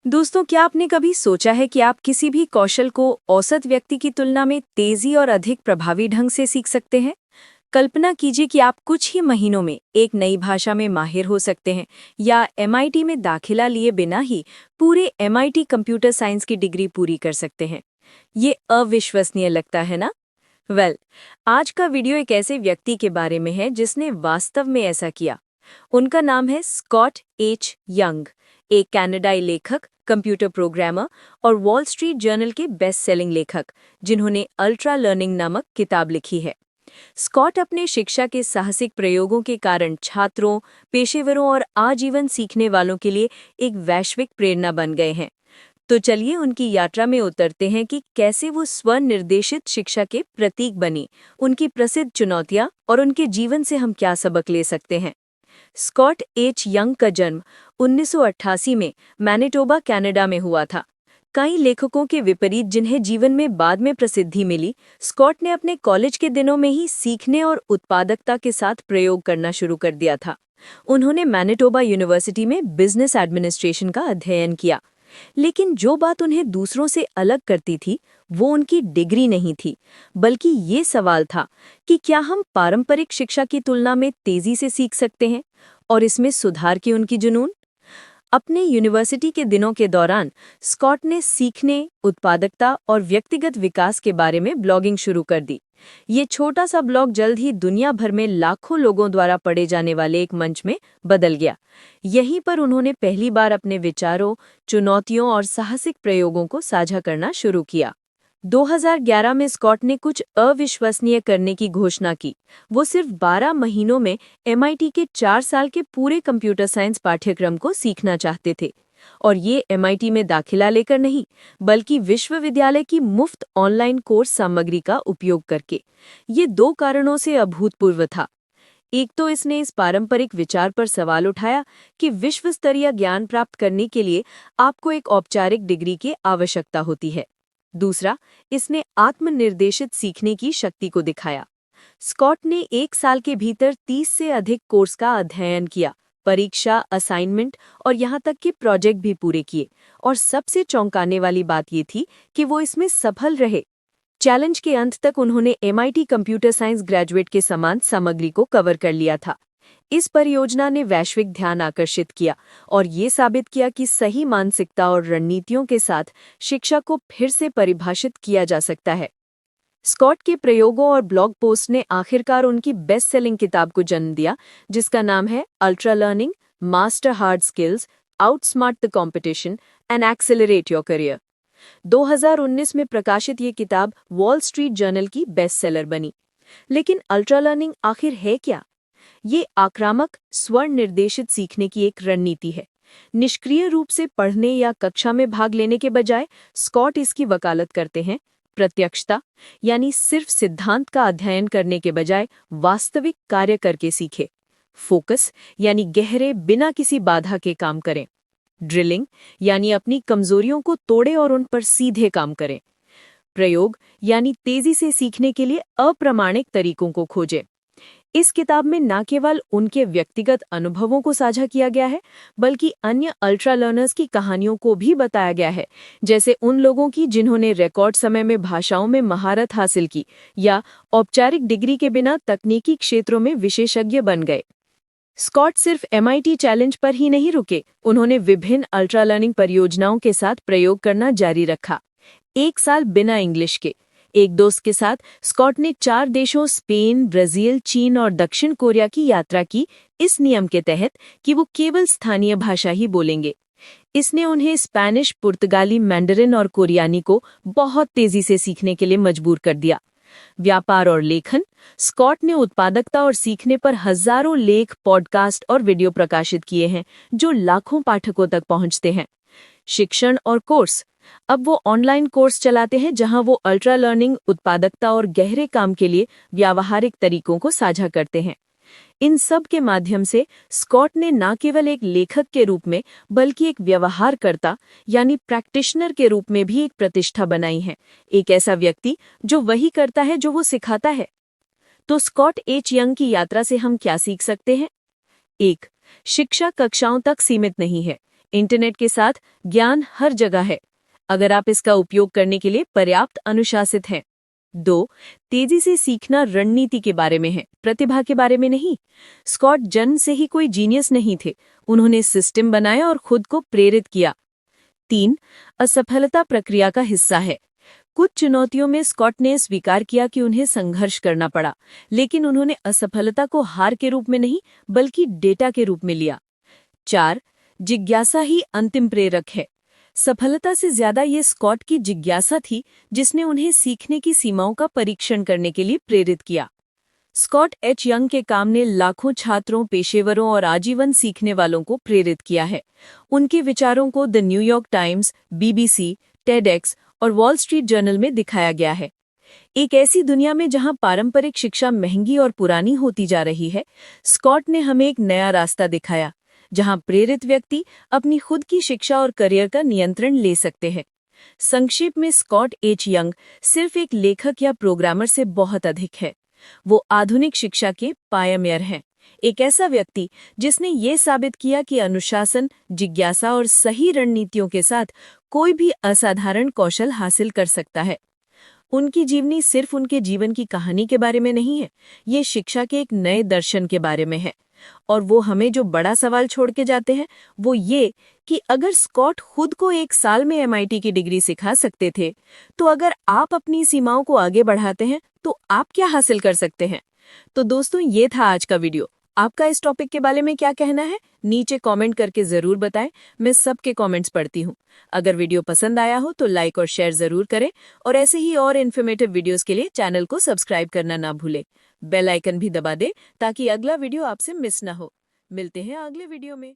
दोस्तों, क्या आपने कभी सोचा है कि आप किसी भी कौशल को औसत व्यक्ति की तुलना में तेजी और अधिक प्रभावी ढंग से सीख सकते हैं? कल्पना कीजिए कि आप कुछ ही महीनों में एक नई भाषा में माहिर हो सकते हैं या एमआईटी में दाखिला लिए बिना ही पूरे एमआईटी कंप्यूटर साइंस की डिग्री पूरी कर सकते हैं। ये अविश्वसनीय लगता है ना? आज का वीडियो एक ऐसे व्यक्ति के बारे में है जिसने वास्तव में ऐसा किया। उनका नाम है स्कॉट एच यंग, एक कनाडाई लेखक, कंप्यूटर प्रोग्रामर और वॉल स्ट्रीट जर्नल के बेस्ट सेलिंग लेखक, जिन्होंने अल्ट्रा लर्निंग नामक किताब लिखी है। स्कॉट अपने शिक्षा के साहसिक प्रयोगों के कारण छात्रों, पेशेवरों और आजीवन सीखने वालों के लिए एक वैश्विक प्रेरणा बन गए हैं। तो चलिए उनकी यात्रा में उतरते हैं कि कैसे वो स्वनिर्देशित शिक्षा के प्रतीक बनी, उनकी प्रसिद्ध चुनौतियां और उनके जीवन से हम क्या सबक ले सकते हैं। स्कॉट एच यंग का जन्म 1988 में मैनिटोबा, कनाडा में हुआ था। कई लेखकों के विपरीत जिन्हें जीवन में बाद में प्रसिद्धि मिली, स्कॉट ने अपने कॉलेज के दिनों में ही सीखने और उत्पादकता के साथ प्रयोग करना शुरू कर दिया था। उन्होंने मैनिटोबा यूनिवर्सिटी में बिजनेस एडमिनिस्ट्रेशन का अध्ययन किया। लेकिन जो बात उन्हें दूसरों से अलग करती थी, वो उनकी डिग्री नहीं थी, बल्कि ये सवाल था कि क्या हम पारंपरिक शिक्षा की तुलना में तेजी से सीख सकते हैं, और इसमें सुधार की उनकी जुनून। अपने यूनिवर्सिटी के दिनों के दौरान स्कॉट ने सीखने, उत्पादकता और व्यक्तिगत विकास के बारे में ब्लॉगिंग शुरू कर दी। ये छोटा सा ब्लॉग जल्द ही दुनिया भर में लाखों लोगों द्वारा पढ़े जाने वाले एक मंच में बदल गया। यहीं पर उन्होंने पहली बार अपने विचारों, चुनौतियों और साहसिक प्रयोगों को साझा करना शुरू किया। 2011 में स्कॉट ने कुछ अविश्वसनीय करने की घोषणा की। वो सिर्फ 12 महीनों में एमआईटी के 4 साल के पूरे कंप्यूटर साइंस पाठ्यक्रम को सीखना चाहते थे, और ये एमआईटी में दाखिला लेकर नहीं, बल्कि विश्वविद्यालय की मुफ्त ऑनलाइन कोर्स सामग्री का उपयोग करके। ये 2 कारणों से अभूतपूर्व था। एक तो इसने इस पारंपरिक विचार पर सवाल उठाया कि विश्व स्तरीय ज्ञान प्राप्त करने के लिए आपको एक औपचारिक डिग्री की आवश्यकता होती है। दूसरा, इसने आत्मनिर्देशित सीखने की शक्ति को दिखाया। स्कॉट ने 1 साल के भीतर 30 से अधिक कोर्स का अध्ययन किया, परीक्षा, असाइनमेंट और यहाँ तक कि प्रोजेक्ट भी पूरे किए। और सबसे चौंकाने वाली बात ये थी कि वो इसमें सफल रहे। चैलेंज के अंत तक उन्होंने एमआईटी कंप्यूटर साइंस ग्रेजुएट के समान सामग्री को कवर कर लिया था। इस परियोजना ने वैश्विक ध्यान आकर्षित किया और ये साबित किया कि सही मानसिकता और रणनीतियों के साथ शिक्षा को फिर से परिभाषित किया जा सकता है। स्कॉट के प्रयोगों और ब्लॉग पोस्ट ने आखिरकार उनकी बेस्ट सेलिंग किताब को जन्म दिया, जिसका नाम है ultra learning, master hard skills, outsmart the competition and accelerate your career. 2019 में प्रकाशित ये किताब वॉल स्ट्रीट जर्नल की बेस्ट सेलर बनी। लेकिन अल्ट्रा लर्निंग आखिर है क्या? ये आक्रामक, स्वर्ण निर्देशित सीखने की एक रणनीति है। निष्क्रिय रूप से पढ़ने या कक्षा में भाग लेने के बजाय स्कॉट इसकी वकालत करते हैं प्रत्यक्षता, यानी सिर्फ सिद्धांत का अध्ययन करने के बजाय वास्तविक कार्य करके सीखे। फोकस, यानी गहरे, बिना किसी बाधा के काम करें। ड्रिलिंग, यानी अपनी कमजोरियों को तोड़े और उन पर सीधे काम करें। प्रयोग, यानी तेजी से सीखने के लिए अप्रामाणिक तरीकों को खोजें। इस किताब में न केवल उनके व्यक्तिगत अनुभवों को साझा किया गया है, बल्कि अन्य अल्ट्रा लर्नर्स की कहानियों को भी बताया गया है, जैसे उन लोगों की जिन्होंने रिकॉर्ड समय में भाषाओं में महारत हासिल की या औपचारिक डिग्री के बिना तकनीकी क्षेत्रों में विशेषज्ञ बन गए। स्कॉट सिर्फ एमआईटी चैलेंज पर ही नहीं रुके, उन्होंने विभिन्न अल्ट्रा लर्निंग परियोजनाओं के साथ प्रयोग करना जारी रखा। 1 साल बिना इंग्लिश के एक दोस्त के साथ स्कॉट ने 4 देशों स्पेन, ब्राजील, चीन और दक्षिण कोरिया की यात्रा की, इस नियम के तहत कि वो केवल स्थानीय भाषा ही बोलेंगे। इसने उन्हें स्पेनिश, पुर्तगाली, मैंडरिन और कोरियानी को बहुत तेजी से सीखने के लिए मजबूर कर दिया। व्यापार और लेखन, स्कॉट ने उत्पादकता और सीखने पर हजारों लेख, पॉडकास्ट और वीडियो प्रकाशित किए हैं, जो लाखों पाठकों तक पहुंचते हैं। शिक्षण और कोर्स, अब वो ऑनलाइन कोर्स चलाते हैं जहां वो अल्ट्रा लर्निंग, उत्पादकता और गहरे काम के लिए व्यावहारिक तरीकों को साझा करते हैं। इन सब के माध्यम से स्कॉट ने न केवल एक लेखक के रूप में, बल्कि एक व्यवहारकर्ता यानी प्रैक्टिशनर के रूप में भी एक प्रतिष्ठा बनाई है। एक ऐसा व्यक्ति जो वही करता है जो वो सिखाता है। तो स्कॉट एच यंग की यात्रा से हम क्या सीख सकते हैं? 1. शिक्षा कक्षाओं तक सीमित नहीं है। इंटरनेट के साथ ज्ञान हर जगह है, अगर आप इसका उपयोग करने के लिए पर्याप्त अनुशासित हैं। 2. तेजी से सीखना रणनीति के बारे में है, प्रतिभा के बारे में नहीं। स्कॉट जन्म से ही कोई जीनियस नहीं थे, उन्होंने सिस्टम बनाया और खुद को प्रेरित किया। 3. असफलता प्रक्रिया का हिस्सा है। कुछ चुनौतियों में स्कॉट ने स्वीकार किया कि उन्हें संघर्ष करना पड़ा, लेकिन उन्होंने असफलता को हार के रूप में नहीं बल्कि डेटा के रूप में लिया। 4. जिज्ञासा ही अंतिम प्रेरक है। सफलता से ज्यादा ये स्कॉट की जिज्ञासा थी जिसने उन्हें सीखने की सीमाओं का परीक्षण करने के लिए प्रेरित किया। स्कॉट एच यंग के काम ने लाखों छात्रों, पेशेवरों और आजीवन सीखने वालों को प्रेरित किया है। उनके विचारों को the New York times, BBC, TEDx और वॉल स्ट्रीट जर्नल में दिखाया गया है। एक ऐसी दुनिया में जहां पारंपरिक शिक्षा महंगी और पुरानी होती जा रही है, स्कॉट ने हमें एक नया रास्ता दिखाया, जहां प्रेरित व्यक्ति अपनी खुद की शिक्षा और करियर का नियंत्रण ले सकते हैं। संक्षेप में, स्कॉट एच यंग सिर्फ एक लेखक या प्रोग्रामर से बहुत अधिक है। वो आधुनिक शिक्षा के पायनियर हैं, एक ऐसा व्यक्ति जिसने ये साबित किया कि अनुशासन, जिज्ञासा और सही रणनीतियों के साथ कोई भी असाधारण कौशल हासिल कर सकता है। उनकी जीवनी सिर्फ उनके जीवन की कहानी के बारे में नहीं है, ये शिक्षा के एक नए दर्शन के बारे में है। और वो हमें जो बड़ा सवाल छोड़ के जाते हैं वो ये कि अगर स्कॉट खुद को 1 साल में MIT की डिग्री सिखा सकते थे, तो अगर आप अपनी सीमाओं को आगे बढ़ाते हैं तो आप क्या हासिल कर सकते हैं। तो दोस्तों, ये था आज का वीडियो। आपका इस टॉपिक के बारे में क्या कहना है, नीचे कमेंट करके जरूर बताएं। मैं सबके कमेंट्स पढ़ती हूँ। अगर वीडियो पसंद आया हो तो लाइक और शेयर जरूर करें और ऐसे ही और इन्फॉर्मेटिव वीडियोस के लिए चैनल को सब्सक्राइब करना ना भूलें। बेल आइकन भी दबा दें ताकि अगला वीडियो आपसे मिस ना हो। मिलते हैं अगले वीडियो में।